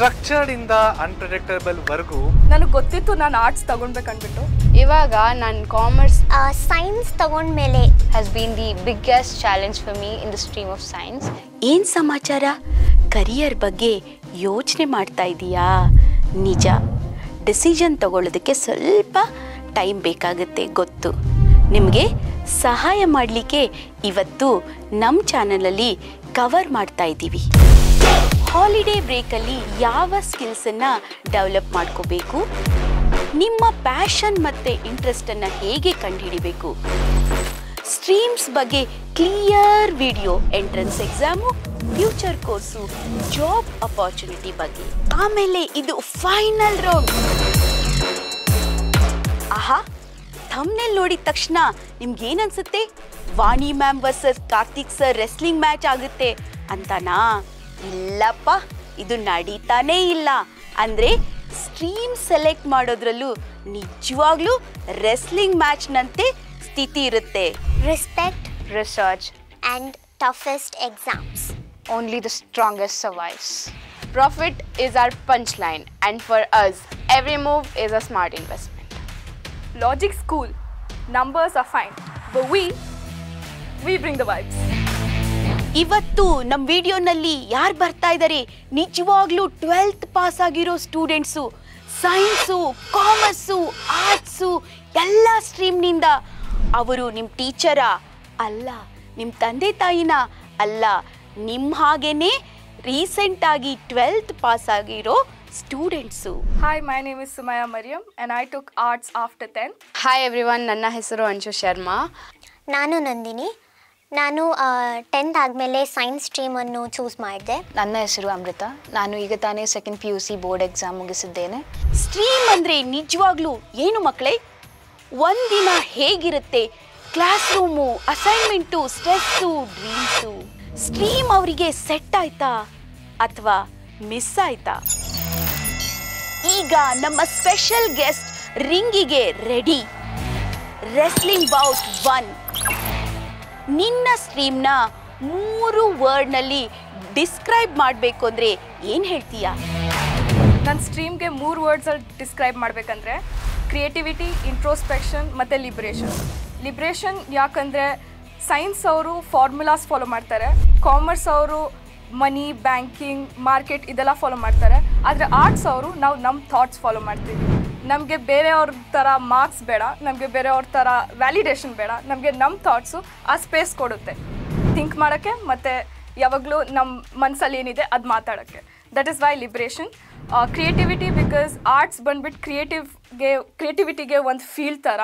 Structured ಇಂದ unpredictable ವರೆಗೂ ನನಗೆ ಗೊತ್ತಿತ್ತು ನಾನು ಆರ್ಟ್ಸ್ ತಗೊಳ್ಬೇಕಂದ್ಬಿಟ್ಟು. ಇವಾಗ ನಾನು ಕಾಮರ್ಸ್ ಸೈನ್ಸ್ ತಗೊಂಡ್ಮೇಲೆ has been the biggest challenge for me in the stream of science. ಏನು ಸಮಾಚಾರ? ಕರಿಯರ್ ಬಗ್ಗೆ ಯೋಚನೆ ಮಾಡ್ತಾ ಇದೀಯಾ? ನಿಜ, ಡಿಸಿಷನ್ ತಗೊಳ್ಳೋದಕ್ಕೆ ಸ್ವಲ್ಪ ಟೈಮ್ ಬೇಕಾಗುತ್ತೆ ಗೊತ್ತು. ನಿಮಗೆ ಸಹಾಯ ಮಾಡಲಿಕ್ಕೆ ಇವತ್ತು ನಮ್ಮ ಚಾನಲಲ್ಲಿ ಕವರ್ ಮಾಡ್ತಾ ಇದ್ದೀವಿ. ಹಾಲಿಡೇ ಬ್ರೇಕಲ್ಲಿ ಯಾವ ಸ್ಕಿಲ್ಸನ್ನು ಡೆವಲಪ್ ಮಾಡ್ಕೋಬೇಕು, ನಿಮ್ಮ ಪ್ಯಾಷನ್ ಮತ್ತು ಇಂಟ್ರೆಸ್ಟನ್ನು ಹೇಗೆ ಕಂಡುಹಿಡಿಬೇಕು, ಸ್ಟ್ರೀಮ್ಸ್ ಬಗ್ಗೆ clear video, entrance exam, future course, job opportunity ಬಗ್ಗೆ. ಆಮೇಲೆ ಇದು ಫೈನಲ್ ರೌಂಡ್. ಆಹಾ, ಥಂಬ್ನೇಲ್ ನೋಡಿದ ತಕ್ಷಣ ನಿಮ್ಗೇನನ್ಸುತ್ತೆ? Vani ma'am versus Karthik sir wrestling match ಆಗುತ್ತೆ ಅಂತನಾ? ಇಲ್ಲಪ್ಪ, ಇದು ನಡೀತಾನೇ ಇಲ್ಲ. ಅಂದರೆ ಸ್ಟ್ರೀಮ್ ಸೆಲೆಕ್ಟ್ ಮಾಡೋದ್ರಲ್ಲೂ ನಿಜವಾಗ್ಲೂ ರೆಸ್ಲಿಂಗ್ ಮ್ಯಾಚ್ನಂತೆ ಸ್ಥಿತಿ ಇರುತ್ತೆ. Respect, research, and toughest exams. only the strongest survives. Profit is our punchline, and for us, every move is a smart investment. Logic school, numbers are fine, but we bring the vibes. ಇವತ್ತು ನಮ್ಮ ವಿಡಿಯೋನಲ್ಲಿ ಯಾರು ಬರ್ತಾ ಇದ್ದಾರೆ? ನಿಜವಾಗ್ಲೂ 12th pass ಆಗಿರೋ students, science, commerce, arts ಎಲ್ಲ ಸ್ಟ್ರೀಮ್ನಿಂದ. ಅವರು ನಿಮ್ಮ ಟೀಚರಾ? ಅಲ್ಲ. ನಿಮ್ಮ ತಂದೆ ತಾಯಿನ? ಅಲ್ಲ. ನಿಮ್ಮ ಹಾಗೇನೆ ರೀಸೆಂಟಾಗಿ 12th ಪಾಸ್ ಆಗಿರೋ students. Hi, my name is Sumaya Mariam and I took arts after 10th. Hi everyone, ನನ್ನ ಹೆಸರು ಅಂಶು ಶರ್ಮಾ. ನಾನು ನಂದಿನಿ. ನಾನು 10th ಆದಮೇಲೆ ಸೈನ್ಸ್ ಸ್ಟ್ರೀಮನ್ನು ಚೂಸ್ ಮಾಡಿದೆ. ನನ್ನ ಹೆಸರು ಅಮೃತ. ನಾನು ಈಗ ತಾನೇ ಸೆಕೆಂಡ್ PUC ಬೋರ್ಡ್ ಎಕ್ಸಾಮ್ ಮುಗಿಸಿದ್ದೇನೆ. ಸ್ಟ್ರೀಮ್ ಅಂದರೆ ನಿಜವಾಗ್ಲೂ ಏನು ಮಕ್ಕಳೇ? ಒಂದಿನ ಹೇಗಿರುತ್ತೆ? Class room, assignment, stress, dreams. Stream ಅವರಿಗೆ ಸೆಟ್ ಆಯ್ತಾ ಅಥವಾ ಮಿಸ್ ಆಯ್ತಾ? ಈಗ ನಮ್ಮ ಸ್ಪೆಷಲ್ ಗೆಸ್ಟ್ ರಿಂಗಿಗೆ ರೆಡಿ. Wrestling bout 1. ನಿನ್ನ ಸ್ಟ್ರೀಮ್ನ 3 ವರ್ಡ್ನಲ್ಲಿ ಡಿಸ್ಕ್ರೈಬ್ ಮಾಡಬೇಕು ಅಂದರೆ ಏನು ಹೇಳ್ತೀಯಾ? ನನ್ನ ಸ್ಟ್ರೀಮ್ಗೆ 3 ವರ್ಡ್ಸಲ್ಲಿ ಡಿಸ್ಕ್ರೈಬ್ ಮಾಡಬೇಕಂದ್ರೆ ಕ್ರಿಯೇಟಿವಿಟಿ, ಇಂಟ್ರೋಸ್ಪೆಕ್ಷನ್ ಮತ್ತು ಲಿಬ್ರೇಷನ್. ಲಿಬ್ರೇಷನ್ ಯಾಕಂದರೆ ಸೈನ್ಸ್ ಅವರು ಫಾರ್ಮುಲಾಸ್ ಫಾಲೋ ಮಾಡ್ತಾರೆ, ಕಾಮರ್ಸ್ ಅವರು ಮನಿ, ಬ್ಯಾಂಕಿಂಗ್, ಮಾರ್ಕೆಟ್ ಇದೆಲ್ಲ ಫಾಲೋ ಮಾಡ್ತಾರೆ. ಆದರೆ ಆರ್ಟ್ಸ್ ಅವರು ನಾವು ನಮ್ಮ ಥಾಟ್ಸ್ ಫಾಲೋ ಮಾಡ್ತೀವಿ. ನಮಗೆ ಬೇರೆಯವ್ರ ಥರ ಮಾರ್ಕ್ಸ್ ಬೇಡ, ನಮಗೆ ಬೇರೆಯವ್ರ ಥರ ವ್ಯಾಲಿಡೇಷನ್ ಬೇಡ, ನಮಗೆ ನಮ್ಮ ಥಾಟ್ಸು ಆ ಸ್ಪೇಸ್ ಕೊಡುತ್ತೆ ಥಿಂಕ್ ಮಾಡೋಕ್ಕೆ ಮತ್ತು ಯಾವಾಗಲೂ ನಮ್ಮ ಮನಸ್ಸಲ್ಲಿ ಏನಿದೆ ಅದು ಮಾತಾಡೋಕ್ಕೆ. That is why liberation. Creativity, because arts ಬಂದ್ಬಿಟ್ಟು ಕ್ರಿಯೇಟಿವಿಟಿಗೆ ಒಂದು ಫೀಲ್ ಥರ.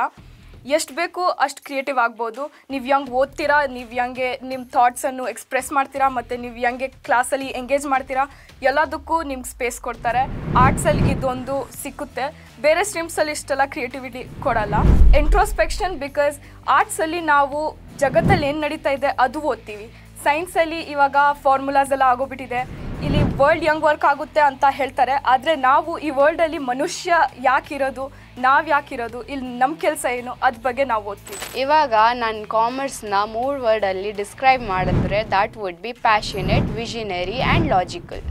ಎಷ್ಟು ಬೇಕು ಅಷ್ಟು ಕ್ರಿಯೇಟಿವ್ ಆಗ್ಬೋದು. ನೀವು ಹೆಂಗೆ ಓದ್ತೀರಾ, ನೀವು ಹೆಂಗೆ ನಿಮ್ಮ ಥಾಟ್ಸನ್ನು ಎಕ್ಸ್ಪ್ರೆಸ್ ಮಾಡ್ತೀರಾ ಮತ್ತು ನೀವು ಹೆಂಗೆ ಕ್ಲಾಸಲ್ಲಿ ಎಂಗೇಜ್ ಮಾಡ್ತೀರಾ, ಎಲ್ಲದಕ್ಕೂ ನಿಮ್ಗೆ ಸ್ಪೇಸ್ ಕೊಡ್ತಾರೆ. ಆರ್ಟ್ಸಲ್ಲಿ ಇದೊಂದು ಸಿಕ್ಕುತ್ತೆ, ಬೇರೆ ಸ್ಟ್ರೀಮ್ಸಲ್ಲಿ ಇಷ್ಟೆಲ್ಲ ಕ್ರಿಯೇಟಿವಿಟಿ ಕೊಡಲ್ಲ. ಇಂಟ್ರೋಸ್ಪೆಕ್ಷನ್, ಬಿಕಾಸ್ ಆರ್ಟ್ಸಲ್ಲಿ ನಾವು ಜಗತ್ತಲ್ಲಿ ಏನು ನಡೀತಾ ಇದೆ ಅದು ಓದ್ತೀವಿ. ಸೈನ್ಸಲ್ಲಿ ಇವಾಗ ಫಾರ್ಮುಲಾಸ್ ಎಲ್ಲ ಆಗೋಗ್ಬಿಟ್ಟಿದೆ, ಇಲ್ಲಿ ವರ್ಲ್ಡ್ ಹೆಂಗೆ ವರ್ಕ್ ಆಗುತ್ತೆ ಅಂತ ಹೇಳ್ತಾರೆ. ಆದರೆ ನಾವು ಈ ವರ್ಲ್ಡಲ್ಲಿ ಮನುಷ್ಯ ಯಾಕಿರೋದು, ನಾವು ಯಾಕಿರೋದು, ಇಲ್ಲಿ ನಮ್ಮ ಕೆಲಸ ಏನು, ಅದ್ರ ಬಗ್ಗೆ ನಾವು ಓದ್ತೀವಿ. ಇವಾಗ ನಾನು ಕಾಮರ್ಸ್ನ 3 ವರ್ಡಲ್ಲಿ ಡಿಸ್ಕ್ರೈಬ್ ಮಾಡಿದ್ರೆ that would be passionate, visionary and logical.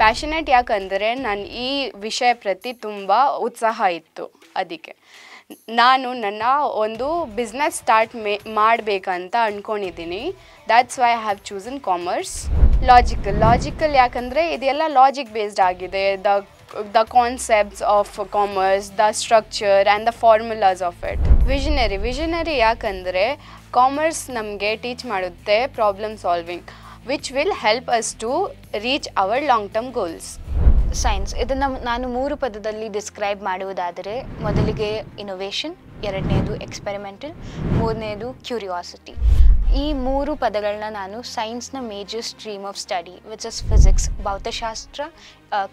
Passionate ಯಾಕಂದರೆ ನಾನು ಈ ವಿಷಯ ಪ್ರತಿ ತುಂಬ ಉತ್ಸಾಹ ಇತ್ತು. ಅದಕ್ಕೆ ನಾನು ನನ್ನ ಒಂದು ಬಿಸ್ನೆಸ್ ಸ್ಟಾರ್ಟ್ ಮಾಡಬೇಕಂತ ಅಂದ್ಕೊಂಡಿದ್ದೀನಿ. That's why I have chosen commerce. Logical ಯಾಕಂದರೆ ಇದೆಲ್ಲ ಲಾಜಿಕ್ ಬೇಸ್ಡ್ ಆಗಿದೆ. the concepts of commerce, the structure and the formulas of it. Visionary ಯಾಕಂದರೆ ಕಾಮರ್ಸ್ ನಮಗೆ ಟೀಚ್ ಮಾಡುತ್ತೆ problem solving, which will help us to reach our long term goals. Science ಇದನ್ನು ನಾನು 3 ಪದದಲ್ಲಿ describe ಮಾಡುವುದಾದರೆ, ಮೊದಲಿಗೆ ಇನೋವೇಷನ್, ಎರಡನೇದು ಎಕ್ಸ್ಪೆರಿಮೆಂಟಲ್, ಮೂರನೇದು ಕ್ಯೂರಿಯಾಸಿಟಿ. ಈ 3 ಪದಗಳನ್ನ ನಾನು ಸೈನ್ಸ್ನ major stream of study which is physics, ಭೌತಶಾಸ್ತ್ರ,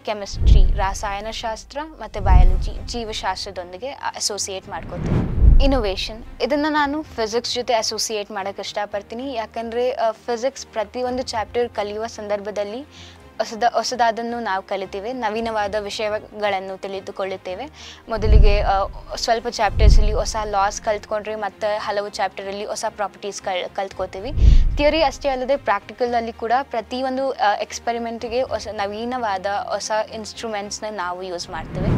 ಕೆಮಿಸ್ಟ್ರಿ, ರಾಸಾಯನಶಾಸ್ತ್ರ ಮತ್ತು ಬಯಾಲಜಿ, ಜೀವಶಾಸ್ತ್ರದೊಂದಿಗೆ ಅಸೋಸಿಯೇಟ್ ಮಾಡ್ಕೊತೀನಿ. ಇನೋವೇಷನ್ ಇದನ್ನು ನಾನು ಫಿಸಿಕ್ಸ್ ಜೊತೆ ಅಸೋಸಿಯೇಟ್ ಮಾಡೋಕ್ಕೆ ಇಷ್ಟಪಡ್ತೀನಿ. ಯಾಕಂದರೆ ಫಿಸಿಕ್ಸ್ ಪ್ರತಿಯೊಂದು ಚಾಪ್ಟರ್ ಕಲಿಯುವ ಸಂದರ್ಭದಲ್ಲಿ ಹೊಸದಾದನ್ನು ನಾವು ಕಲಿತೇವೆ, ನವೀನವಾದ ವಿಷಯಗಳನ್ನು ತಿಳಿದುಕೊಳ್ಳುತ್ತೇವೆ. ಮೊದಲಿಗೆ ಸ್ವಲ್ಪ ಚಾಪ್ಟರ್ಸಲ್ಲಿ ಹೊಸ ಲಾಸ್ ಕಲ್ತ್ಕೊಂಡ್ರೆ ಮತ್ತು ಹಲವು ಚಾಪ್ಟರಲ್ಲಿ ಹೊಸ ಪ್ರಾಪರ್ಟೀಸ್ ಕಲ್ತ್ಕೋತೀವಿ. ಥಿಯರಿ ಅಷ್ಟೇ ಅಲ್ಲದೆ ಪ್ರಾಕ್ಟಿಕಲಲ್ಲಿ ಕೂಡ ಪ್ರತಿಯೊಂದು ಎಕ್ಸ್ಪೆರಿಮೆಂಟ್ಗೆ ನವೀನವಾದ ಹೊಸ ಇನ್ಸ್ಟ್ರೂಮೆಂಟ್ಸ್ನ ನಾವು ಯೂಸ್ ಮಾಡ್ತೇವೆ.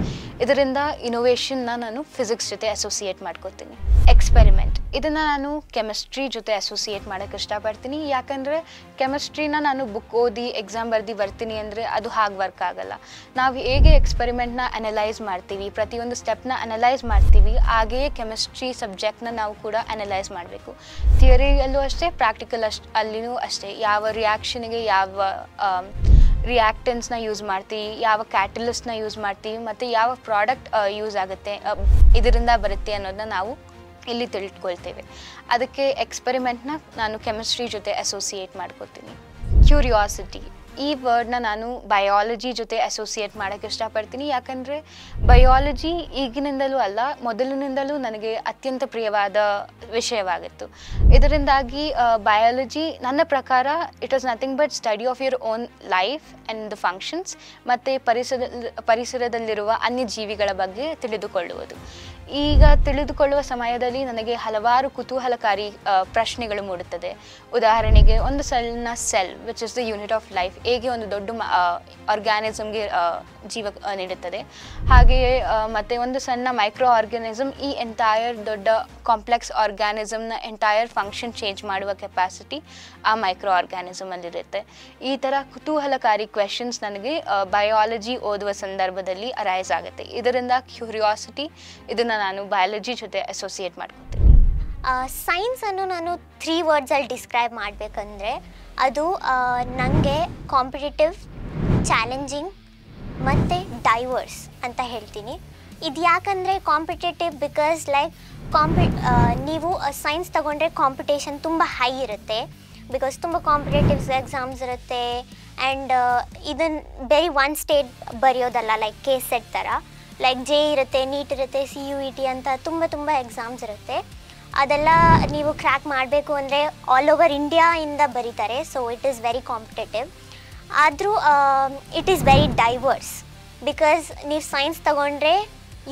ಇದರಿಂದ ಇನೋವೇಷನ್ನ ನಾನು ಫಿಸಿಕ್ಸ್ ಜೊತೆ ಅಸೋಸಿಯೇಟ್ ಮಾಡ್ಕೋತೀನಿ. ಎಕ್ಸ್ಪೆರಿಮೆಂಟ್ ಇದನ್ನು ನಾನು ಕೆಮಿಸ್ಟ್ರಿ ಜೊತೆ ಅಸೋಸಿಯೇಟ್ ಮಾಡೋಕ್ಕೆ ಇಷ್ಟಪಡ್ತೀನಿ. ಯಾಕಂದರೆ ಕೆಮಿಸ್ಟ್ರಿನ ನಾನು ಬುಕ್ ಓದಿ ಎಕ್ಸಾಮ್ ಬರ್ತೀನಿ ಅಂದರೆ ಅದು ಹಾಗೆ ವರ್ಕ್ ಆಗಲ್ಲ. ನಾವು ಹೇಗೆ ಎಕ್ಸ್ಪೆರಿಮೆಂಟ್ನ ಅನಲೈಸ್ ಮಾಡ್ತೀವಿ, ಪ್ರತಿಯೊಂದು ಸ್ಟೆಪ್ನ ಅನಲೈಸ್ ಮಾಡ್ತೀವಿ, ಹಾಗೆಯೇ ಕೆಮಿಸ್ಟ್ರಿ ಸಬ್ಜೆಕ್ಟ್ನ ನಾವು ಕೂಡ ಅನಲೈಸ್ ಮಾಡಬೇಕು. ಥಿಯರಿಯಲ್ಲೂ ಅಷ್ಟೇ, ಪ್ರಾಕ್ಟಿಕಲ್ ಅಲ್ಲಿನೂ ಅಷ್ಟೇ. ಯಾವ ರಿಯಾಕ್ಷನ್ಗೆ ಯಾವ ರಿಯಾಕ್ಟೆನ್ಸ್ನ ಯೂಸ್ ಮಾಡ್ತೀವಿ, ಯಾವ ಕ್ಯಾಟಲಿಸ್ಟ್ನ ಯೂಸ್ ಮಾಡ್ತೀವಿ ಮತ್ತು ಯಾವ ಪ್ರಾಡಕ್ಟ್ ಯೂಸ್ ಆಗುತ್ತೆ, ಇದರಿಂದ ಬರುತ್ತೆ ಅನ್ನೋದನ್ನ ನಾವು ಇಲ್ಲಿ ತಿಳ್ಕೊಳ್ತೇವೆ. ಅದಕ್ಕೆ ಎಕ್ಸ್ಪೆರಿಮೆಂಟ್ನ ನಾನು ಕೆಮಿಸ್ಟ್ರಿ ಜೊತೆ ಅಸೋಸಿಯೇಟ್ ಮಾಡ್ಕೋತೀನಿ. ಕ್ಯೂರಿಯಾಸಿಟಿ ಈ ವರ್ಡ್ನ ನಾನು ಬಯಾಲಜಿ ಜೊತೆ ಅಸೋಸಿಯೇಟ್ ಮಾಡೋಕ್ಕೆ ಇಷ್ಟಪಡ್ತೀನಿ. ಯಾಕಂದರೆ ಬಯಾಲಜಿ ಈಗಿನಿಂದಲೂ ಅಲ್ಲ, ಮೊದಲಿನಿಂದಲೂ ನನಗೆ ಅತ್ಯಂತ ಪ್ರಿಯವಾದ ವಿಷಯವಾಗಿತ್ತು. ಇದರಿಂದಾಗಿ ಬಯಾಲಜಿ ನನ್ನ ಪ್ರಕಾರ it was nothing but study of your own life and the functions ಮತ್ತು ಪರಿಸರದಲ್ಲಿರುವ ಅನ್ಯ ಜೀವಿಗಳ ಬಗ್ಗೆ ತಿಳಿದುಕೊಳ್ಳುವುದು. ಈಗ ತಿಳಿದುಕೊಳ್ಳುವ ಸಮಯದಲ್ಲಿ ನನಗೆ ಹಲವಾರು ಕುತೂಹಲಕಾರಿ ಪ್ರಶ್ನೆಗಳು ಮೂಡುತ್ತದೆ. ಉದಾಹರಣೆಗೆ ಒಂದು ಸಣ್ಣ cell which is the unit of life ಹೇಗೆ ಒಂದು ದೊಡ್ಡ ಆರ್ಗ್ಯಾನಿಸಮ್ಗೆ ಜೀವ ನೀಡುತ್ತದೆ, ಹಾಗೆಯೇ ಮತ್ತು ಒಂದು ಸಣ್ಣ ಮೈಕ್ರೋ ಆರ್ಗ್ಯಾನಿಸಮ್ ಈ ಎಂಟೈರ್ ದೊಡ್ಡ ಕಾಂಪ್ಲೆಕ್ಸ್ ಆರ್ಗ್ಯಾನಿಸಮ್ನ ಎಂಟೈರ್ ಫಂಕ್ಷನ್ ಚೇಂಜ್ ಮಾಡುವ ಕೆಪಾಸಿಟಿ ಆ ಮೈಕ್ರೋ ಆರ್ಗ್ಯಾನಿಸಮಲ್ಲಿರುತ್ತೆ. ಈ ಥರ ಕುತೂಹಲಕಾರಿ ಕ್ವೆಶನ್ಸ್ ನನಗೆ ಬಯಾಲಜಿ ಓದುವ ಸಂದರ್ಭದಲ್ಲಿ ಅರೈಸ್ ಆಗುತ್ತೆ. ಇದರಿಂದ ಕ್ಯೂರಿಯಾಸಿಟಿ ಇದನ್ನು ನಾನು ಬಯಾಲಜಿ ಜೊತೆ ಅಸೋಸಿಯೇಟ್ ಮಾಡ್ಕೊತೀನಿ. ಸೈನ್ಸನ್ನು ನಾನು 3 ವರ್ಡ್ಸಲ್ಲಿ ಡಿಸ್ಕ್ರೈಬ್ ಮಾಡಬೇಕಂದ್ರೆ ಅದು ನನಗೆ ಕಾಂಪಿಟೇಟಿವ್, ಚಾಲೆಂಜಿಂಗ್ ಮತ್ತು ಡೈವರ್ಸ್ ಅಂತ ಹೇಳ್ತೀನಿ. ಇದು ಯಾಕಂದರೆ ಕಾಂಪಿಟೇಟಿವ್ ಬಿಕಾಸ್ ಲೈಕ್ ನೀವು ಸೈನ್ಸ್ ತಗೊಂಡ್ರೆ ಕಾಂಪಿಟೇಷನ್ ತುಂಬ ಹೈ ಇರುತ್ತೆ. ಬಿಕಾಸ್ ತುಂಬ ಕಾಂಪಿಟೇಟಿವ್ಸ್ ಎಕ್ಸಾಮ್ಸ್ ಇರುತ್ತೆ ಆ್ಯಂಡ್ ಇದನ್ನು ಬರೀ ಒನ್ ಸ್ಟೇಟ್ ಬರೆಯೋದಲ್ಲ, ಲೈಕ್ KCET ಥರ. ಲೈಕ್ JEE ಇರುತ್ತೆ, ನೀಟ್ ಇರುತ್ತೆ, CUET ಅಂತ ತುಂಬ ಎಕ್ಸಾಮ್ಸ್ ಇರುತ್ತೆ. ಅದೆಲ್ಲ ನೀವು ಕ್ರ್ಯಾಕ್ ಮಾಡಬೇಕು ಅಂದರೆ ಆಲ್ ಓವರ್ ಇಂಡಿಯಾಯಿಂದ ಬರೀತಾರೆ. So it is very competitive. ಆದರೂ it is very diverse because ನೀವು ಸೈನ್ಸ್ ತಗೊಂಡ್ರೆ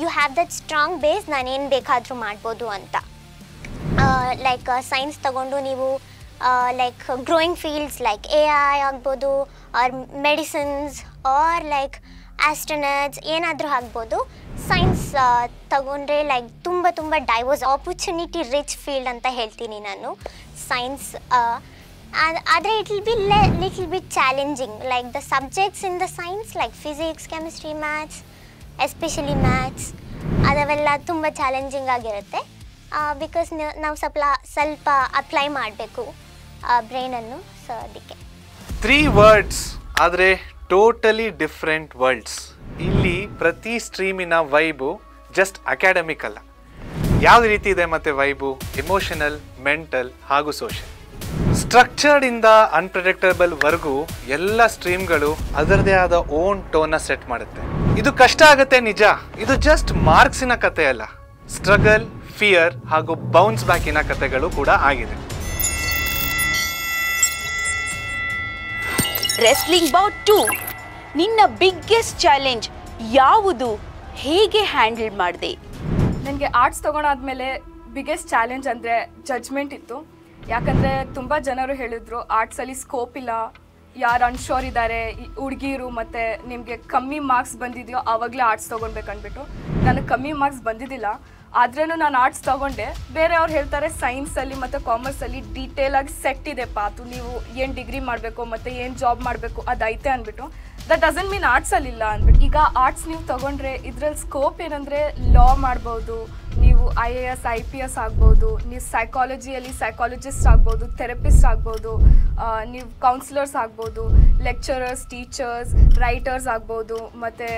you have that strong base, ನಾನೇನು ಬೇಕಾದರೂ ಮಾಡ್ಬೋದು ಅಂತ. ಲೈಕ್ ಸೈನ್ಸ್ ತಗೊಂಡು ನೀವು like growing fields like AI ಆಗ್ಬೋದು, or medicines or like astronauts ಏನಾದರೂ ಆಗ್ಬೋದು. ಸೈನ್ಸ್ ತಗೊಂಡ್ರೆ ಲೈಕ್ ತುಂಬ ಡೈವರ್ಸ್ ಆಪರ್ಚುನಿಟಿ ರಿಚ್ ಫೀಲ್ಡ್ ಅಂತ ಹೇಳ್ತೀನಿ ನಾನು ಸೈನ್ಸ್. ಆದರೆ it will be little bit challenging. Like the subjects in the science like physics, chemistry, maths, especially maths ಅದವೆಲ್ಲ ತುಂಬ ಚಾಲೆಂಜಿಂಗ್ ಆಗಿರುತ್ತೆ. ಬಿಕಾಸ್ ನಾವು ಸ್ವಲ್ಪ ಅಪ್ಲೈ ಮಾಡಬೇಕು ಬ್ರೈನನ್ನು. ಸೊ ಅದಕ್ಕೆ 3 ವರ್ಡ್ಸ್ ಆದರೆ ಟೋಟಲಿ ಡಿಫ್ರೆಂಟ್ ವರ್ಲ್ಡ್ಸ್. ಇಲ್ಲಿ ಪ್ರತಿ ಸ್ಟ್ರೀಮಿನ ವೈಬು ಜಸ್ಟ್ ಅಕಾಡೆಮಿಕ್ ಅಲ್ಲ. ಯಾವ ರೀತಿ ಇದೆ ಮತ್ತೆ ವೈಬು? ಎಮೋಷನಲ್, ಮೆಂಟಲ್ ಹಾಗೂ ಸೋಷಿಯಲ್. ಸ್ಟ್ರಕ್ಚರ್ಡ್ ಇಂದ ಅನ್ಪ್ರೆಡಿಕ್ಟಬಲ್ ವರ್ಗೂ ಎಲ್ಲ ಸ್ಟ್ರೀಮ್ಗಳು ಅದರದೇ ಆದ ಓನ್ ಟೋನ್ನ ಸೆಟ್ ಮಾಡುತ್ತೆ. ಇದು ಕಷ್ಟ ಆಗುತ್ತೆ ನಿಜ. ಇದು ಜಸ್ಟ್ ಮಾರ್ಕ್ಸಿನ ಕತೆ ಅಲ್ಲ, ಸ್ಟ್ರಗಲ್, ಫಿಯರ್ ಹಾಗೂ ಬೌನ್ಸ್ ಬ್ಯಾಕಿನ ಕತೆಗಳು ಕೂಡ ಆಗಿದೆ. ರೆಸ್ಲಿಂಗ್ ಬೌಟ್ 2 ನಿನ್ನ ಬಿಗ್ಗೆಸ್ಟ್ ಚಾಲೆಂಜ್ ಯಾವುದು? ಹೇಗೆ ಹ್ಯಾಂಡಲ್ ಮಾಡಿದೆ? ನನಗೆ ಆರ್ಟ್ಸ್ ತೊಗೊಂಡಾದ್ಮೇಲೆ ಬಿಗ್ಗೆಸ್ಟ್ ಚಾಲೆಂಜ್ ಅಂದರೆ ಜಡ್ಜ್ಮೆಂಟ್ ಇತ್ತು. ಯಾಕಂದರೆ ತುಂಬ ಜನರು ಹೇಳಿದ್ರು ಆರ್ಟ್ಸಲ್ಲಿ ಸ್ಕೋಪ್ ಇಲ್ಲ, ಯಾರು ಅನ್ಶೋರ್ ಇದ್ದಾರೆ, ಹುಡುಗಿರು ಮತ್ತು ನಿಮಗೆ ಕಮ್ಮಿ ಮಾರ್ಕ್ಸ್ ಬಂದಿದೆಯೋ ಆವಾಗಲೇ ಆರ್ಟ್ಸ್ ತೊಗೊಳ್ಬೇಕಂದ್ಬಿಟ್ಟು. ನನಗೆ ಕಮ್ಮಿ ಮಾರ್ಕ್ಸ್ ಬಂದಿದ್ದಿಲ್ಲ, ಆದ್ರೂ ನಾನು ಆರ್ಟ್ಸ್ ತೊಗೊಂಡೆ. ಬೇರೆಯವ್ರು ಹೇಳ್ತಾರೆ ಸೈನ್ಸಲ್ಲಿ ಮತ್ತು ಕಾಮರ್ಸಲ್ಲಿ ಡೀಟೇಲಾಗಿ ಸೆಟ್ ಇದೆ ಪಾತು, ನೀವು ಏನು ಡಿಗ್ರಿ ಮಾಡಬೇಕು ಮತ್ತು ಏನು ಜಾಬ್ ಮಾಡಬೇಕು ಅದೈತೆ ಅಂದ್ಬಿಟ್ಟು. ದಟ್ ಡಸಂಟ್ ಮೀನ್ ಆರ್ಟ್ಸಲ್ಲಿಲ್ಲ ಅಂದ್ಬಿಟ್ಟು. ಈಗ ಆರ್ಟ್ಸ್ ನೀವು ತೊಗೊಂಡ್ರೆ ಇದರಲ್ಲಿ ಸ್ಕೋಪ್ ಏನಂದರೆ ಲಾ ಮಾಡ್ಬೋದು, ನೀವು IAS IPS ಆಗ್ಬೋದು, ನೀವು ಸೈಕಾಲಜಿಯಲ್ಲಿ ಸೈಕಾಲಜಿಸ್ಟ್ ಆಗ್ಬೋದು, ಥೆರಪಿಸ್ಟ್ ಆಗ್ಬೋದು, ನೀವು ಕೌನ್ಸಿಲರ್ಸ್ ಆಗ್ಬೋದು, ಲೆಕ್ಚರರ್ಸ್, ಟೀಚರ್ಸ್, ರೈಟರ್ಸ್ ಆಗ್ಬೋದು, ಮತ್ತು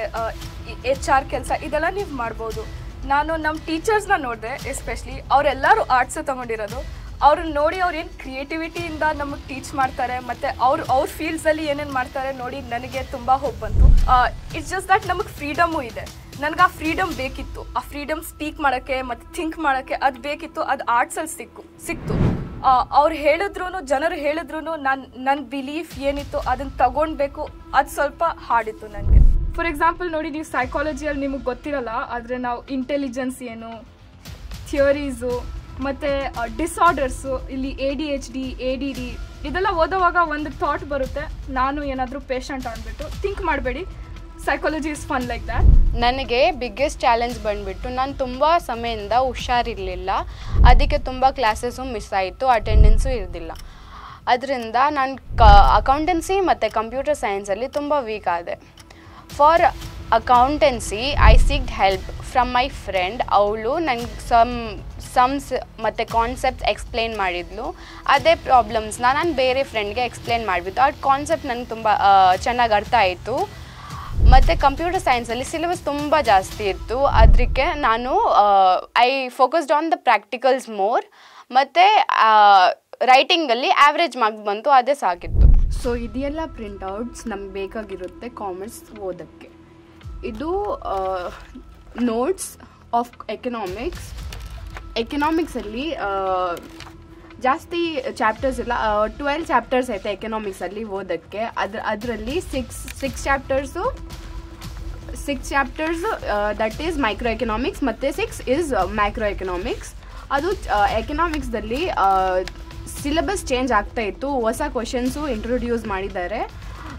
HR ಕೆಲಸ ಇದೆಲ್ಲ ನೀವು ಮಾಡ್ಬೋದು. ನಾನು ನಮ್ಮ ಟೀಚರ್ಸ್ನ ನೋಡಿದೆ, ಎಸ್ಪೆಷಲಿ ಅವರೆಲ್ಲರೂ ಆರ್ಟ್ಸೇ ತೊಗೊಂಡಿರೋದು. ಅವ್ರನ್ನ ನೋಡಿ ಅವ್ರು ಏನು ಕ್ರಿಯೇಟಿವಿಟಿಯಿಂದ ನಮಗೆ ಟೀಚ್ ಮಾಡ್ತಾರೆ ಮತ್ತು ಅವ್ರ ಫೀಲ್ಡ್ಸಲ್ಲಿ ಏನೇನು ಮಾಡ್ತಾರೆ ನೋಡಿ ನನಗೆ ತುಂಬ ಹೋಪ್ ಬಂತು. ಇಟ್ಸ್ ಜಸ್ಟ್ ದಟ್ ನಮಗೆ ಫ್ರೀಡಮು ಇದೆ. ನನಗೆ ಆ ಫ್ರೀಡಮ್ ಬೇಕಿತ್ತು, ಆ ಫ್ರೀಡಮ್ ಸ್ಪೀಕ್ ಮಾಡೋಕ್ಕೆ ಮತ್ತು ಥಿಂಕ್ ಮಾಡೋಕ್ಕೆ ಅದು ಬೇಕಿತ್ತು. ಅದು ಆರ್ಟ್ಸಲ್ಲಿ ಸಿಕ್ತು. ಅವ್ರು ಹೇಳಿದ್ರು, ಜನರು ಹೇಳಿದ್ರು ನನ್ನ ಬಿಲೀಫ್ ಏನಿತ್ತು ಅದನ್ನು ತಗೊಳ್ಬೇಕು, ಅದು ಸ್ವಲ್ಪ ಹಾರ್ಡ್ ಇತ್ತು ನನಗೆ. ಫಾರ್ ಎಕ್ಸಾಂಪಲ್ ನೋಡಿ, ನೀವು ಸೈಕಾಲಜಿಯಲ್ಲಿ ನಿಮಗೆ ಗೊತ್ತಿರಲ್ಲ, ಆದರೆ ನಾವು ಇಂಟೆಲಿಜೆನ್ಸ್ ಏನು, ಥಿಯರೀಸು ಮತ್ತು ಡಿಸಾರ್ಡರ್ಸು, ಇಲ್ಲಿ ADHD, ADD ಇದೆಲ್ಲ ಓದೋವಾಗ ಒಂದು ಥಾಟ್ ಬರುತ್ತೆ, ನಾನು ಏನಾದರೂ ಪೇಷಂಟ್ ಅಂದ್ಬಿಟ್ಟು. ಥಿಂಕ್ ಮಾಡಬೇಡಿ, psychology is fun like that. ನನಗೆ ಬಿಗ್ಗೆಸ್ಟ್ ಚಾಲೆಂಜ್ ಬಂದುಬಿಟ್ಟು ನಾನು ತುಂಬ ಸಮಯದಿಂದ ಹುಷಾರಿರಲಿಲ್ಲ, ಅದಕ್ಕೆ ತುಂಬ ಕ್ಲಾಸಸ್ಸು ಮಿಸ್ ಆಯಿತು, ಅಟೆಂಡೆನ್ಸು ಇರಲಿಲ್ಲ. ಅದರಿಂದ ನಾನು ಅಕೌಂಟೆನ್ಸಿ ಮತ್ತು ಕಂಪ್ಯೂಟರ್ ಸೈನ್ಸಲ್ಲಿ ತುಂಬ ವೀಕ್ ಆದೆ. For accountancy I seeked help from my friend. ಅವಳು ನನಗೆ ಸಮ್ಸ್ ಮತ್ತು ಕಾನ್ಸೆಪ್ಟ್ಸ್ ಎಕ್ಸ್ಪ್ಲೇನ್ ಮಾಡಿದ್ಲು. ಅದೇ ಪ್ರಾಬ್ಲಮ್ಸ್ನ ನಾನು ಬೇರೆ ಫ್ರೆಂಡ್ಗೆ ಎಕ್ಸ್ಪ್ಲೇನ್ ಮಾಡಿಬಿಟ್ಟು ಆ ಕಾನ್ಸೆಪ್ಟ್ ನನಗೆ ತುಂಬ ಚೆನ್ನಾಗಿ ಅರ್ಥ ಆಯಿತು. ಮತ್ತು ಕಂಪ್ಯೂಟರ್ ಸೈನ್ಸಲ್ಲಿ ಸಿಲೆಬಸ್ ತುಂಬ ಜಾಸ್ತಿ ಇತ್ತು, ಅದಕ್ಕೆ ನಾನು I focused on the practicals more. ಮತ್ತು ರೈಟಿಂಗಲ್ಲಿ ಆ್ಯಾವ್ರೇಜ್ ಮಾರ್ಕ್ಸ್ ಬಂತು, ಅದೇ ಸಾಕಿತ್ತು. ಸೊ ಇದೆಲ್ಲ ಪ್ರಿಂಟ್ಔಟ್ಸ್ ನಮ್ಗೆ ಬೇಕಾಗಿರುತ್ತೆ ಕಾಮರ್ಸ್ ಓದೋಕ್ಕೆ. ಇದು ನೋಟ್ಸ್ ಆಫ್ ಎಕನಾಮಿಕ್ಸಲ್ಲಿ ಜಾಸ್ತಿ ಚಾಪ್ಟರ್ಸ್ ಇಲ್ಲ, 12 ಚಾಪ್ಟರ್ಸ್ ಐತೆ ಎಕನಾಮಿಕ್ಸಲ್ಲಿ ಓದೋಕ್ಕೆ. ಅದರಲ್ಲಿ six chapters that is micro economics ಮತ್ತು 6 ಈಸ್ ಮ್ಯಾಕ್ರೋ ಎಕನಾಮಿಕ್ಸ್. ಅದು ಎಕನಾಮಿಕ್ಸ್ದಲ್ಲಿ ಸಿಲೆಬಸ್ ಚೇಂಜ್ ಆಗ್ತಾ ಇತ್ತು, ಹೊಸ ಕ್ವಶನ್ಸು ಇಂಟ್ರೊಡ್ಯೂಸ್ ಮಾಡಿದ್ದಾರೆ.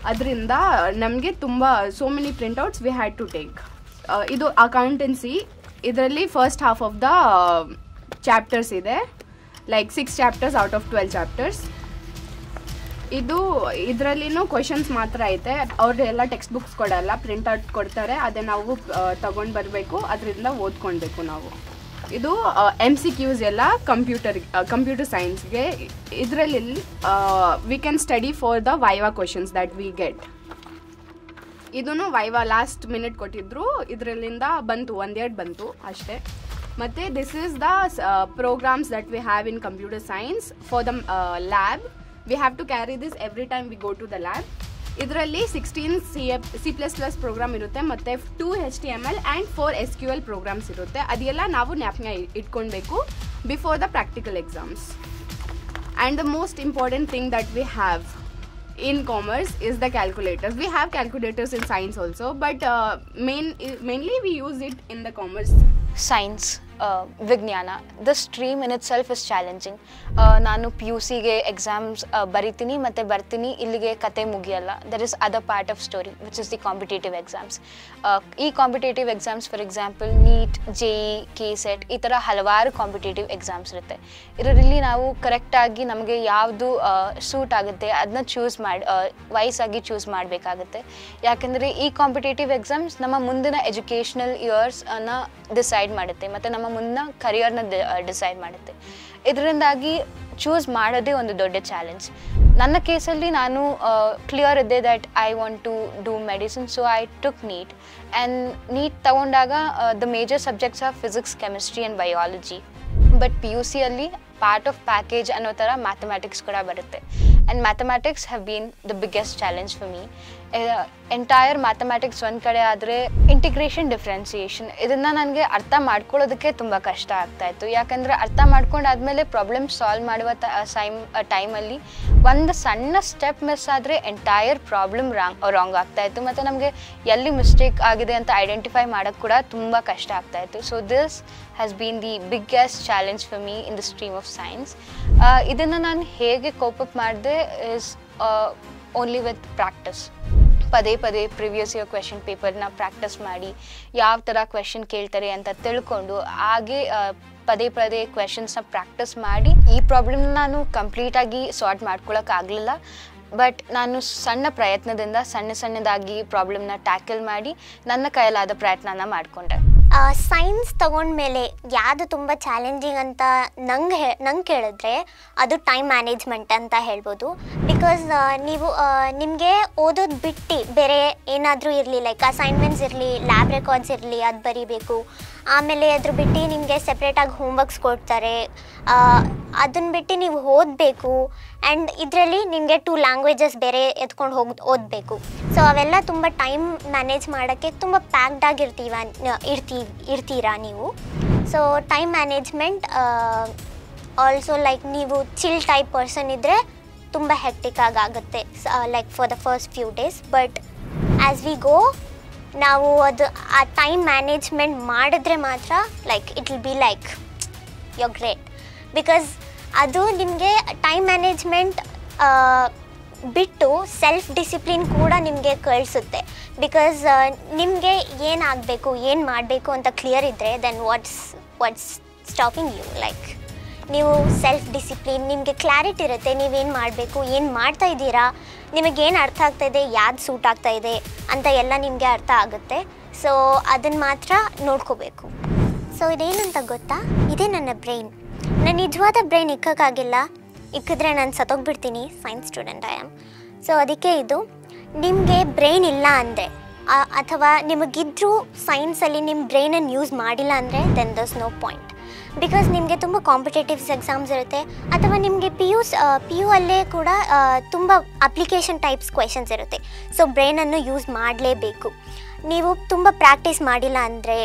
ಅದರಿಂದ ನಮಗೆ ತುಂಬ so many printouts we had to take. ಇದು ಅಕೌಂಟೆನ್ಸಿ, ಇದರಲ್ಲಿ first half of the chapters ಇದೆ, like 6 chapters out of 12 chapters. ಇದರಲ್ಲಿನೂ ಕ್ವಶನ್ಸ್ ಮಾತ್ರ ಐತೆ, ಅವ್ರದ್ದೆಲ್ಲ ಟೆಕ್ಸ್ಟ್ ಬುಕ್ಸ್ ಕೊಡಲ್ಲ, ಪ್ರಿಂಟ್ಔಟ್ ಕೊಡ್ತಾರೆ, ಅದೇ ನಾವು ತಗೊಂಡು ಬರಬೇಕು, ಅದರಿಂದ ಓದ್ಕೊಳ್ಬೇಕು ನಾವು. ಇದು MCQs ಎಲ್ಲ ಕಂಪ್ಯೂಟರ್ ಸೈನ್ಸ್ಗೆ. ಇದರಲ್ಲಿ we can study for the viva questions that we get. ಇದೂ ವೈವಾ ಲಾಸ್ಟ್ ಮಿನಿಟ್ ಕೊಟ್ಟಿದ್ರು, ಇದರಲ್ಲಿಂದ ಬಂತು, 1 year ಬಂತು ಅಷ್ಟೇ. ಮತ್ತು this is the programs that we have in computer science. For the lab we have to carry this every time we go to the lab. ಇದರಲ್ಲಿ 16 C++ program ಇರುತ್ತೆ, ಮತ್ತು 2 HTML and 4 SQL programmes ಇರುತ್ತೆ. ಅದೆಲ್ಲ ನಾವು ಜ್ಞಾಪಕ ಇಟ್ಕೊಳ್ಬೇಕು before the practical exams. And the most important thing that we have in commerce is the calculators. We have calculators in science also, but mainly we use it in the commerce. Science, ವಿಜ್ಞಾನ, the stream in itself is challenging. ನಾನು PUCಗೆ exams ಬರಿತೀನಿ ಮತ್ತು ಬರ್ತೀನಿ, ಇಲ್ಲಿಗೆ ಕತೆ ಮುಗಿಯಲ್ಲ. There is other part of story which is the competitive exams. ಈ competitive exams for example NEET, JEE, KSET ಈ ಥರ ಹಲವಾರು ಕಾಂಪಿಟೇಟಿವ್ ಎಕ್ಸಾಮ್ಸ್ ಇರುತ್ತೆ. ಇದರಲ್ಲಿ ನಾವು ಕರೆಕ್ಟಾಗಿ ನಮಗೆ ಯಾವುದು ಸೂಟ್ ಆಗುತ್ತೆ ಅದನ್ನ ವೈಸಾಗಿ ಚೂಸ್ ಮಾಡಬೇಕಾಗುತ್ತೆ. ಯಾಕೆಂದರೆ ಈ ಕಾಂಪಿಟೇಟಿವ್ ಎಕ್ಸಾಮ್ಸ್ ನಮ್ಮ ಮುಂದಿನ ಎಜುಕೇಷ್ನಲ್ ಇಯರ್ಸನ್ನು ಡಿಸೈಡ್ ಮಾಡುತ್ತೆ ಮತ್ತು ನಮ್ಮ ಮುಂದಿನ ಕರಿಯರ್ನ ಡಿಸೈಡ್ ಮಾಡುತ್ತೆ. ಇದರಿಂದಾಗಿ ಚೂಸ್ ಮಾಡೋದೇ ಒಂದು ದೊಡ್ಡ ಚಾಲೆಂಜ್. ನನ್ನ ಕೇಸಲ್ಲಿ ನಾನು ಕ್ಲಿಯರ್ ಇದ್ದೆ that I want to do medicine, so I took NEET. And NEET ತಗೊಂಡಾಗ the major subjects of physics, chemistry and biology. But PUCಯಲ್ಲಿ ಪಾರ್ಟ್ ಆಫ್ ಪ್ಯಾಕೇಜ್ ಅನ್ನೋ ಥರ ಮ್ಯಾಥಮೆಟಿಕ್ಸ್ ಕೂಡ ಬರುತ್ತೆ. And mathematics have been the biggest challenge for me. Entire mathematics ಒಂದು ಕಡೆ ಆದರೆ integration, differentiation ಇದನ್ನು ನನಗೆ ಅರ್ಥ ಮಾಡ್ಕೊಳ್ಳೋದಕ್ಕೆ ತುಂಬ ಕಷ್ಟ ಆಗ್ತಾಯಿತ್ತು. ಯಾಕಂದರೆ ಅರ್ಥ ಮಾಡ್ಕೊಂಡಾದಮೇಲೆ ಪ್ರಾಬ್ಲಮ್ ಸಾಲ್ವ್ ಮಾಡುವ ಟೈಮಲ್ಲಿ ಒಂದು ಸಣ್ಣ ಸ್ಟೆಪ್ ಮಿಸ್ ಆದರೆ ಎಂಟೈರ್ ಪ್ರಾಬ್ಲಮ್ ರಾಂಗ್ ಆಗ್ತಾಯಿತ್ತು ಮತ್ತು ನಮಗೆ ಎಲ್ಲಿ ಮಿಸ್ಟೇಕ್ ಆಗಿದೆ ಅಂತ ಐಡೆಂಟಿಫೈ ಮಾಡೋಕ್ಕೆ ಕೂಡ ತುಂಬ ಕಷ್ಟ ಆಗ್ತಾಯಿತ್ತು. So this has been the biggest challenge for me in the stream of science. ಇದನ್ನು ನಾನು ಹೇಗೆ ಕೋಪಪ್ ಮಾಡಿದೆ ಇಸ್ ಓನ್ಲಿ ವಿತ್ ಪ್ರಾಕ್ಟಿಸ್. ಪದೇ ಪ್ರಿವಿಯಸ್ ಇಯರ್ ಕ್ವೆಶನ್ ಪೇಪರ್ನ ಪ್ರಾಕ್ಟೀಸ್ ಮಾಡಿ ಯಾವ ಥರ ಕ್ವೆಶನ್ ಕೇಳ್ತಾರೆ ಅಂತ ತಿಳ್ಕೊಂಡು ಹಾಗೆ ಪದೇ ಕ್ವೆಶನ್ಸ್ನ ಪ್ರಾಕ್ಟೀಸ್ ಮಾಡಿ ಈ ಪ್ರಾಬ್ಲಮ್ನ ನಾನು ಕಂಪ್ಲೀಟಾಗಿ ಸಾಲ್ವ್ ಮಾಡ್ಕೊಳ್ಳೋಕ್ಕಾಗಲಿಲ್ಲ. ಬಟ್ ನಾನು ಸಣ್ಣ ಪ್ರಯತ್ನದಿಂದ ಸಣ್ಣದಾಗಿ ಪ್ರಾಬ್ಲಮ್ನ ಟ್ಯಾಕಲ್ ಮಾಡಿ ನನ್ನ ಕೈಯಲ್ಲಾದ ಪ್ರಯತ್ನನ ಮಾಡಿಕೊಂಡೆ. ಸೈನ್ಸ್ ತಗೊಂಡ್ಮೇಲೆ ಯಾವುದು ತುಂಬ ಚಾಲೆಂಜಿಂಗ್ ಅಂತ ನಂಗೆ ಕೇಳಿದ್ರೆ ಅದು ಟೈಮ್ ಮ್ಯಾನೇಜ್ಮೆಂಟ್ ಅಂತ ಹೇಳ್ಬೋದು. ಬಿಕಾಸ್ ನೀವು ನಿಮಗೆ ಓದೋದು ಬಿಟ್ಟು ಬೇರೆ ಏನಾದರೂ ಇರಲಿ, ಲೈಕ್ ಅಸೈನ್ಮೆಂಟ್ಸ್ ಇರಲಿ, ಲ್ಯಾಬ್ ರೆಕಾರ್ಡ್ಸ್ ಇರಲಿ, ಅದು ಬರೀಬೇಕು. ಆಮೇಲೆ ಅದ್ರ ಬಿಟ್ಟು ನಿಮಗೆ ಸಪ್ರೇಟಾಗಿ ಹೋಮ್ವರ್ಕ್ಸ್ ಕೊಡ್ತಾರೆ, ಅದನ್ನು ಬಿಟ್ಟು ನೀವು ಓದಬೇಕು. ಆ್ಯಂಡ್ ಇದರಲ್ಲಿ ನಿಮಗೆ 2 ಲ್ಯಾಂಗ್ವೇಜಸ್ ಬೇರೆ ಎತ್ಕೊಂಡು ಓದಬೇಕು. ಸೊ ಅವೆಲ್ಲ ತುಂಬ ಟೈಮ್ ಮ್ಯಾನೇಜ್ ಮಾಡೋಕ್ಕೆ ತುಂಬ ಪ್ಯಾಕ್ಡ್ ಇರ್ತೀರಾ ನೀವು. So time management also like ನೀವು ಚಿಲ್ ಟೈಪ್ ಪರ್ಸನ್ ಇದ್ದರೆ ತುಂಬ ಹೆಕ್ಟಿಕ್ ಆಗುತ್ತೆ like for the first few days. But as we go ನಾವು ಅದು ಆ ಟೈಮ್ ಮ್ಯಾನೇಜ್ಮೆಂಟ್ ಮಾಡಿದ್ರೆ ಮಾತ್ರ like it will be like you great. Because ಅದು ನಿಮಗೆ ಟೈಮ್ ಮ್ಯಾನೇಜ್ಮೆಂಟ್ ಬಿಟ್ಟು ಸೆಲ್ಫ್ ಡಿಸಿಪ್ಲಿನ್ ಕೂಡ ನಿಮಗೆ ಕಳಿಸುತ್ತೆ. ಬಿಕಾಸ್ ನಿಮಗೆ ಏನಾಗಬೇಕು ಏನು ಮಾಡಬೇಕು ಅಂತ ಕ್ಲಿಯರ್ ಇದ್ದರೆ then what's stopping you. Like ನೀವು ಸೆಲ್ಫ್ ಡಿಸಿಪ್ಲಿನ್, ನಿಮಗೆ ಕ್ಲಾರಿಟಿ ಇರುತ್ತೆ ನೀವೇನು ಮಾಡಬೇಕು, ಏನು ಮಾಡ್ತಾ ಇದ್ದೀರಾ, ನಿಮಗೇನು ಅರ್ಥ ಆಗ್ತಾಯಿದೆ, ಯಾವ್ದು ಸೂಟ್ ಆಗ್ತಾಯಿದೆ ಅಂತ ಎಲ್ಲ ನಿಮಗೆ ಅರ್ಥ ಆಗುತ್ತೆ. ಸೊ ಅದನ್ನು ಮಾತ್ರ ನೋಡ್ಕೋಬೇಕು. ಸೊ ಇದೇನಂತ ಗೊತ್ತಾ, ಇದೇ ನನ್ನ ಬ್ರೈನ್. ನನ್ನ ನಿಜವಾದ ಬ್ರೈನ್ ಇಕ್ಕೋಕ್ಕಾಗಿಲ್ಲ, ಇಕ್ಕಿದ್ರೆ ನಾನು ಸತ್ತೋಗ್ಬಿಡ್ತೀನಿ. Science student I am. So ಅದಕ್ಕೆ ಇದು ನಿಮಗೆ ಬ್ರೈನ್ ಇಲ್ಲ ಅಂದರೆ ಅಥವಾ ನಿಮಗಿದ್ರೂ ಸೈನ್ಸಲ್ಲಿ ನಿಮ್ಮ ಬ್ರೈನನ್ನು ಯೂಸ್ ಮಾಡಿಲ್ಲ ಅಂದರೆ then there's no point. Because ನಿಮಗೆ ತುಂಬ ಕಾಂಪಿಟೇಟಿವ್ಸ್ ಎಕ್ಸಾಮ್ಸ್ ಇರುತ್ತೆ ಅಥವಾ ನಿಮಗೆ ಪಿ ಯು ಅಲ್ಲೇ ಕೂಡ ತುಂಬ ಅಪ್ಲಿಕೇಶನ್ ಟೈಪ್ಸ್ ಕ್ವೆಶನ್ಸ್ ಇರುತ್ತೆ. ಸೊ ಬ್ರೈನನ್ನು ಯೂಸ್ ಮಾಡಲೇಬೇಕು. ನೀವು ತುಂಬ ಪ್ರಾಕ್ಟೀಸ್ ಮಾಡಿಲ್ಲ ಅಂದರೆ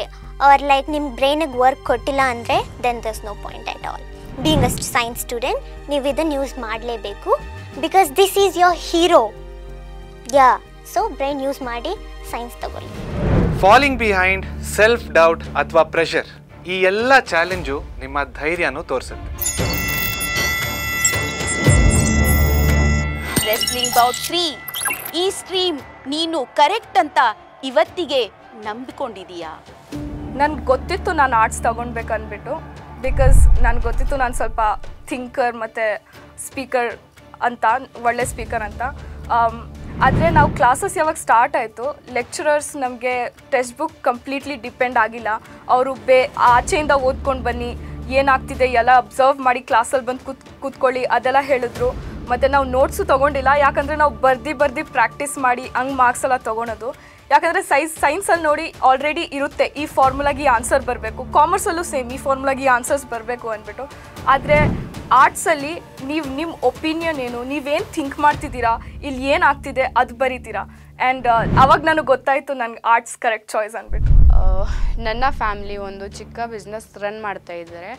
ಆರ್ ಲೈಕ್ ನಿಮ್ಮ ಬ್ರೈನಿಗೆ ವರ್ಕ್ ಕೊಟ್ಟಿಲ್ಲ ಅಂದರೆ then there's no point at all. Being a science student ನೀವು ಇದನ್ನು ಯೂಸ್ ಮಾಡಲೇಬೇಕು. Because this is your hero. Yeah, so brain use ಮಾಡಿ ಸೈನ್ಸ್ ತಗೊಳ್ಳಿ. ಫಾಲಿಂಗ್ ಬಿಹೈಂಡ್, ಸೆಲ್ಫ್ ಡೌಟ್ ಅಥವಾ ಪ್ರೆಷರ್, ಈ ಎಲ್ಲ ಚಾಲೆಂಜು ನಿಮ್ಮ ಧೈರ್ಯನೂ ತೋರಿಸುತ್ತೆ. ರೆಸ್ಲಿಂಗ್ ಬೌಟ್ 3 ಈ ಸ್ಟ್ರೀಮ್ ನೀನು ಕರೆಕ್ಟ್ ಅಂತ ಇವತ್ತಿಗೆ ನಂಬಿಕೊಂಡಿದೀಯಾ? ನನಗೆ ಗೊತ್ತಿತ್ತು ನಾನು ಆರ್ಟ್ಸ್ ತೊಗೊಳ್ಬೇಕನ್ಬಿಟ್ಟು. ಬಿಕಾಸ್ ನನಗೆ ಗೊತ್ತಿತ್ತು ನಾನು ಸ್ವಲ್ಪ ಥಿಂಕರ್ ಮತ್ತು ಸ್ಪೀಕರ್ ಅಂತ, ಒಳ್ಳೆ ಸ್ಪೀಕರ್ ಅಂತ. ಆದರೆ ನಾವು ಕ್ಲಾಸಸ್ ಯಾವಾಗ ಸ್ಟಾರ್ಟ್ ಆಯಿತು, ಲೆಕ್ಚರರ್ಸ್ ನಮಗೆ ಟೆಕ್ಸ್ಟ್ ಬುಕ್ ಕಂಪ್ಲೀಟ್ಲಿ ಡಿಪೆಂಡ್ ಆಗಿಲ್ಲ. ಅವರು ಆಚೆಯಿಂದ ಓದ್ಕೊಂಡು ಬನ್ನಿ, ಏನಾಗ್ತಿದೆ ಎಲ್ಲ ಅಬ್ಸರ್ವ್ ಮಾಡಿ ಕ್ಲಾಸಲ್ಲಿ ಬಂದು ಕೂತ್ಕೊಳ್ಳಿ ಅದೆಲ್ಲ ಹೇಳಿದ್ರು. ಮತ್ತು ನಾವು ನೋಟ್ಸು ತೊಗೊಂಡಿಲ್ಲ, ಯಾಕಂದರೆ ನಾವು ಬರ್ದು ಪ್ರಾಕ್ಟೀಸ್ ಮಾಡಿ ಹಂಗೆ ಮಾರ್ಕ್ಸ್ ಎಲ್ಲ ತೊಗೊಳೋದು. ಯಾಕಂದರೆ ಸೈನ್ಸಲ್ಲಿ ನೋಡಿ ಆಲ್ರೆಡಿ ಇರುತ್ತೆ ಈ ಫಾರ್ಮುಲಾಗಿ ಈ ಆನ್ಸರ್ ಬರಬೇಕು, ಕಾಮರ್ಸಲ್ಲೂ ಸೇಮ್ ಈ ಫಾರ್ಮುಲಾಗಿ ಈ ಆನ್ಸರ್ಸ್ ಬರಬೇಕು ಅಂದ್ಬಿಟ್ಟು. ಆದರೆ ಆರ್ಟ್ಸಲ್ಲಿ ನೀವು ನಿಮ್ಮ ಒಪಿನಿಯನ್ ಏನು, ನೀವೇನು ಥಿಂಕ್ ಮಾಡ್ತಿದ್ದೀರಾ, ಇಲ್ಲಿ ಏನಾಗ್ತಿದೆ ಅದು ಬರೀತೀರಾ. ಆ್ಯಂಡ್ ಅವಾಗ ನನಗೆ ಗೊತ್ತಾಯಿತು ನನಗೆ ಆರ್ಟ್ಸ್ ಕರೆಕ್ಟ್ ಚಾಯ್ಸ್ ಅಂದ್ಬಿಟ್ಟು. ನನ್ನ ಫ್ಯಾಮ್ಲಿ ಒಂದು ಚಿಕ್ಕ ಬಿಸ್ನೆಸ್ ರನ್ ಮಾಡ್ತಾ ಇದ್ದಾರೆ.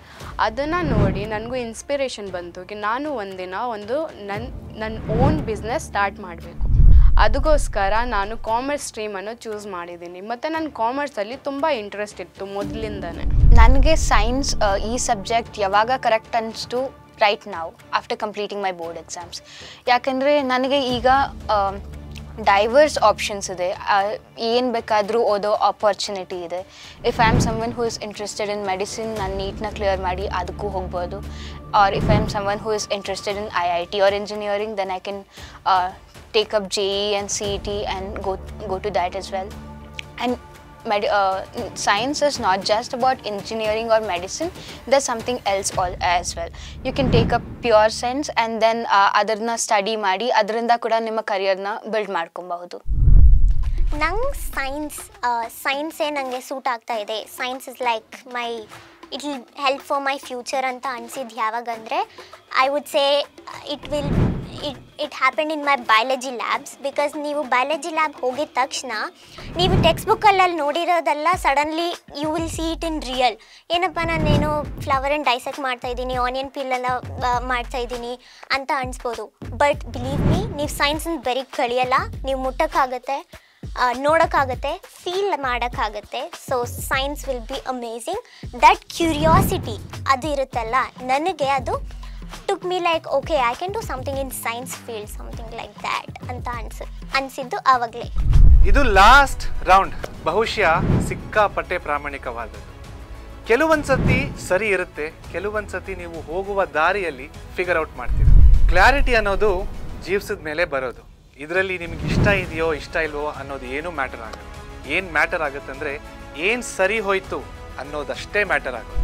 ಅದನ್ನು ನೋಡಿ ನನಗೂ ಇನ್ಸ್ಪಿರೇಷನ್ ಬಂತು ನಾನು ಒಂದಿನ ನನ್ನ ಓನ್ ಬಿಸ್ನೆಸ್ ಸ್ಟಾರ್ಟ್ ಮಾಡಬೇಕು. ಅದಕ್ಕೋಸ್ಕರ ನಾನು ಕಾಮರ್ಸ್ ಸ್ಟ್ರೀಮನ್ನು ಚೂಸ್ ಮಾಡಿದ್ದೀನಿ. ಮತ್ತು ನನ್ನ ಕಾಮರ್ಸಲ್ಲಿ ತುಂಬ ಇಂಟ್ರೆಸ್ಟ್ ಇತ್ತು ಮೊದಲಿಂದನೇ. ನನಗೆ ಸೈನ್ಸ್ ಈ ಸಬ್ಜೆಕ್ಟ್ ಯಾವಾಗ ಕರೆಕ್ಟ್ ಅನಿಸ್ತು, ರೈಟ್ ನಾವು ಆಫ್ಟರ್ ಕಂಪ್ಲೀಟಿಂಗ್ ಮೈ ಬೋರ್ಡ್ ಎಕ್ಸಾಮ್ಸ್. ಯಾಕೆಂದರೆ ನನಗೆ ಈಗ ಡೈವರ್ಸ್ ಆಪ್ಷನ್ಸ್ ಇದೆ, ಏನು ಬೇಕಾದರೂ ಓದೋ ಆಪರ್ಚುನಿಟಿ ಇದೆ. If I am someone who is interested in medicine, ನಾನು ನೀಟ್ನ ಕ್ಲಿಯರ್ ಮಾಡಿ ಅದಕ್ಕೂ ಹೋಗ್ಬೋದು. Or if I am someone who is interested in IIT or engineering, then I can take up JEE and CET and go to that as well. And science is not just about engineering or medicine, there's something else as well. You can take up pure science and then adarna study ಮಾಡಿ ಅದರಿಂದ ಕೂಡ ನಿಮ್ಮ ಕರಿಯರ್ನ build ಮಾಡ್ಕೊಬಹುದು. ನಂಗೆ ಸೈನ್ಸೇ ನನಗೆ suit ಆಗ್ತಾ ಇದೆ. Science is like it will help for my future ಅಂತ ಅನಿಸಿದ್ದು ಯಾವಾಗಂದರೆ I would say it happen in my biology labs. Because ನೀವು ಬಯಾಲಜಿ ಲ್ಯಾಬ್ ಹೋಗಿದ ತಕ್ಷಣ ನೀವು ಟೆಕ್ಸ್ಟ್ ಬುಕ್ಕಲ್ಲಿ ನೋಡಿರೋದೆಲ್ಲ suddenly you will see it in real. ಏನಪ್ಪ ನಾನೇನು ಫ್ಲವರನ್ನು ಡೈಸೆಕ್ಟ್ ಮಾಡ್ತಾಯಿದ್ದೀನಿ, ಆನಿಯನ್ ಪೀಲೆಲ್ಲ ಮಾಡ್ತಾಯಿದ್ದೀನಿ ಅಂತ ಅನಿಸ್ಬೋದು. ಬಟ್ ಬಿಲೀವ್ ಮೀ, ನೀವು ಸೈನ್ಸನ್ನು ಬರೀ ಕಳಿಯಲ್ಲ, ನೀವು ಮುಟ್ಟೋಕ್ಕಾಗತ್ತೆ, ನೋಡೋಕ್ಕಾಗತ್ತೆ, ಫೀಲ್ ಮಾಡೋಕ್ಕಾಗತ್ತೆ. So science will be amazing. That curiosity ಅದು ಇರುತ್ತಲ್ಲ, ನನಗೆ ಅದು took me like okay I can do something in science field, something like that ಅಂತ ಅನಿಸಿದ್ದು ಆವಾಗಲೇ. ಇದು ಲಾಸ್ಟ್ ರೌಂಡ್ ಬಹುಶಃ ಸಿಕ್ಕಾಪಟ್ಟೆ ಪ್ರಾಮಾಣಿಕವಾದದ್ದು. ಕೆಲವೊಂದ್ಸತಿ ಸರಿ ಇರುತ್ತೆ, ಕೆಲವೊಂದ್ಸತಿ ನೀವು ಹೋಗುವ ದಾರಿಯಲ್ಲಿ ಫಿಗರ್ ಔಟ್ ಮಾಡ್ತೀರಿ. ಕ್ಲಾರಿಟಿ ಅನ್ನೋದು ಜೀವಿಸಿದ ಮೇಲೆ ಬರೋದು. ಇದರಲ್ಲಿ ನಿಮ್ಗೆ ಇಷ್ಟ ಇದೆಯೋ ಇಷ್ಟ ಇಲ್ವೋ ಅನ್ನೋದು ಏನೂ ಮ್ಯಾಟರ್ ಆಗಲ್ಲ. ಏನು ಮ್ಯಾಟರ್ ಆಗುತ್ತಂದರೆ ಏನು ಸರಿ ಹೋಯ್ತು ಅನ್ನೋದಷ್ಟೇ ಮ್ಯಾಟರ್ ಆಗೋದು.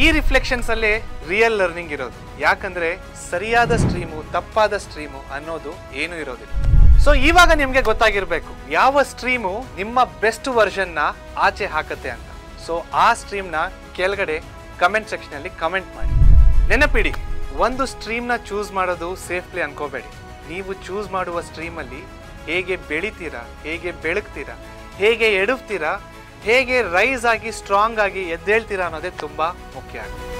ಈ ರಿಫ್ಲೆಕ್ಷನ್ಸಲ್ಲೇ ರಿಯಲ್ ಲರ್ನಿಂಗ್ ಇರೋದು. ಯಾಕಂದರೆ ಸರಿಯಾದ ಸ್ಟ್ರೀಮು ತಪ್ಪಾದ ಸ್ಟ್ರೀಮು ಅನ್ನೋದು ಏನೂ ಇರೋದಿಲ್ಲ. ಸೊ ಇವಾಗ ನಿಮಗೆ ಗೊತ್ತಾಗಿರಬೇಕು ಯಾವ ಸ್ಟ್ರೀಮು ನಿಮ್ಮ ಬೆಸ್ಟ್ ವರ್ಷನ್ನ ಆಚೆ ಹಾಕತ್ತೆ ಅಂತ. ಸೊ ಆ ಸ್ಟ್ರೀಮ್ನ ಕೆಳಗಡೆ ಕಮೆಂಟ್ ಸೆಕ್ಷನಲ್ಲಿ ಕಮೆಂಟ್ ಮಾಡಿ. ನೆನಪಿಡಿ, ಒಂದು ಸ್ಟ್ರೀಮ್ನ ಚೂಸ್ ಮಾಡೋದು ಸೇಫ್ ಪ್ಲೇ ಅನ್ಕೋಬೇಡಿ. ನೀವು ಚೂಸ್ ಮಾಡುವ ಸ್ಟ್ರೀಮಲ್ಲಿ ಹೇಗೆ ಬೆಳಿತೀರಾ, ಹೇಗೆ ಬೆಳಗ್ತೀರಾ, ಹೇಗೆ ಎಡುತ್ತೀರಾ, ಹೇಗೆ ರೈಸ್ ಆಗಿ ಸ್ಟ್ರಾಂಗ್ ಆಗಿ ಎದ್ದೇಳ್ತೀರಾ ಅನ್ನೋದೇ ತುಂಬ ಮುಖ್ಯ ಆಗುತ್ತೆ.